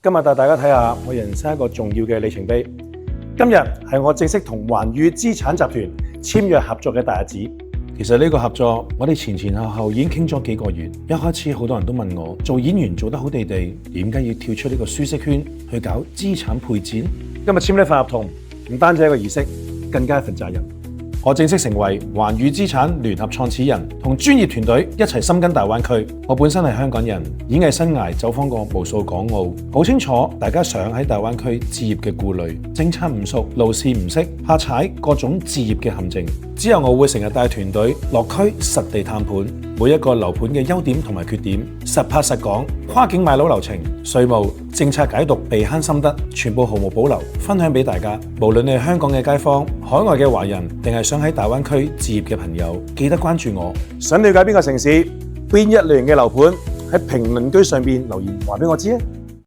今日帶大家睇下我人生一個重要嘅里程碑。今日係我正式同環宇資產集團簽約合作嘅大日子。其實呢個合作我哋前後已經傾咗幾個月。一開始好多人都問我，做演員做得好地地，點解要跳出呢個舒適圈去搞資產配置？今日簽呢份合同唔單止係一個儀式，更加係一份責任。我正式成為環宇資產聯合創始人，同專業團隊一齊深耕大灣區。我本身係香港人，演藝生涯走訪過無數港澳，好清楚大家想喺大灣區置業嘅顧慮。政策唔熟，路線唔識，怕踩各種置業嘅陷阱。之後我會成日帶團隊落區實地探盤，每一個樓盤嘅優點同埋缺點，實拍實講，跨境買樓流程、稅務、政策解讀、避坑心得，全部毫無保留分享俾大家。無論你係香港嘅街坊、海外嘅華人，定係想喺大灣區置業嘅朋友，記得關注我。想了解邊個城市、邊一類型嘅樓盤，喺評論區上面留言話俾我知啊！